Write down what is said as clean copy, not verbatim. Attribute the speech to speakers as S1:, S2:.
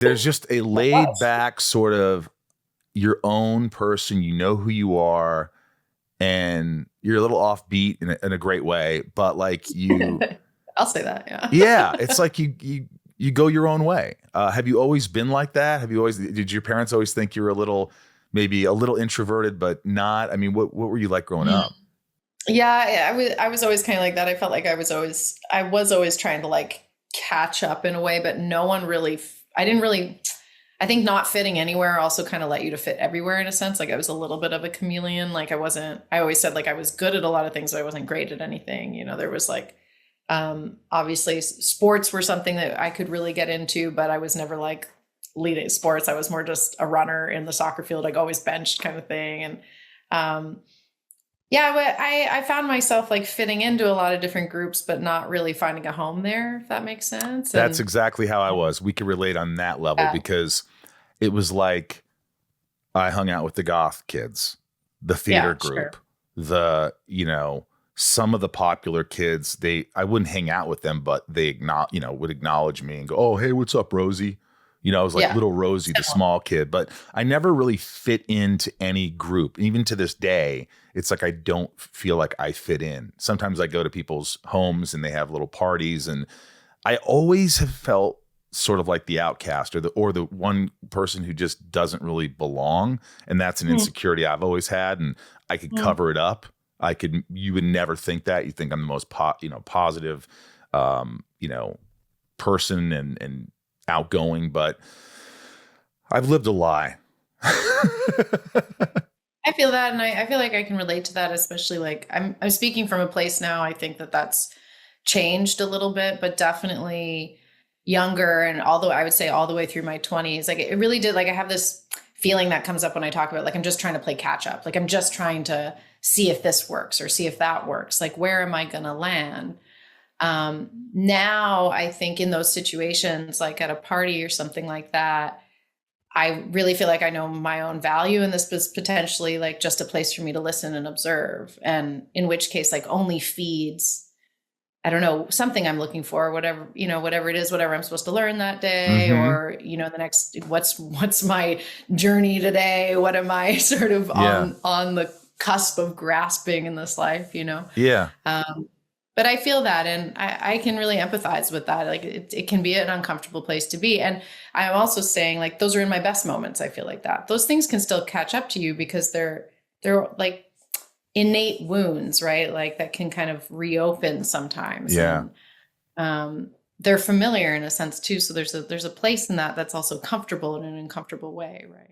S1: There's just a laid
S2: was.
S1: back sort of your own person, you know who you are, and you're a little offbeat in a great way, but like you,
S2: I'll say that. Yeah.
S1: yeah, it's like you go your own way. Have you always been like that? Have you always, did your parents always think you were a little, maybe a little introverted, but not? I mean, what were you like growing up?
S2: Yeah, I was always kind of like that. I felt like I was always trying to like catch up in a way, but no one really, I didn't really, I think not fitting anywhere also kind of let you to fit everywhere in a sense. Like I was a little bit of a chameleon. Like I always said like I was good at a lot of things, but I wasn't great at anything. You know, there was like, obviously sports were something that I could really get into, but I was never like leading sports. I was more just a runner in the soccer field, like always benched kind of thing. And, yeah, but I found myself like fitting into a lot of different groups, but not really finding a home there, if that makes sense.
S1: That's
S2: And
S1: exactly how I was. We could relate on that level
S2: yeah,
S1: because it was like I hung out with the goth kids, the theater
S2: yeah,
S1: group,
S2: sure.
S1: some of the popular kids, I wouldn't hang out with them, but they would acknowledge me and go, "Oh, hey, what's up, Rosie?" I was like
S2: Yeah.
S1: little Rosie, the small kid, but I never really fit into any group. Even to this day, it's like I don't feel like I fit in. Sometimes I go to people's homes and they have little parties, and I always have felt sort of like the outcast or the one person who just doesn't really belong, and that's an
S2: Mm,
S1: insecurity I've always had, and I could
S2: mm.
S1: cover it up. You would never think that. You think I'm the most positive, um, you know, person and outgoing, but I've lived a lie.
S2: I feel that, and I feel like I can relate to that, especially like I'm speaking from a place now. I think that that's changed a little bit, but definitely younger. And although I would say all the way through my 20s, like it really did. Like I have this feeling that comes up when I talk about like I'm just trying to play catch up. Like I'm just trying to see if this works or see if that works. Like where am I going to land? Now I think in those situations, like at a party or something like that, I really feel like I know my own value, and this was potentially like just a place for me to listen and observe. And in which case, like only feeds, I don't know, something I'm looking for, whatever, whatever it is, whatever I'm supposed to learn that day,
S1: Hmm.
S2: or, the next, what's my journey today? What am I sort of
S1: Yeah.
S2: on the cusp of grasping in this life?
S1: Yeah.
S2: Um, but I feel that, and I can really empathize with that. Like it can be an uncomfortable place to be. And I'm also saying like, those are in my best moments. I feel like that those things can still catch up to you because they're like innate wounds, right? Like that can kind of reopen sometimes.
S1: Yeah.
S2: And, they're familiar in a sense too. So there's a place in that that's also comfortable in an uncomfortable way. Right.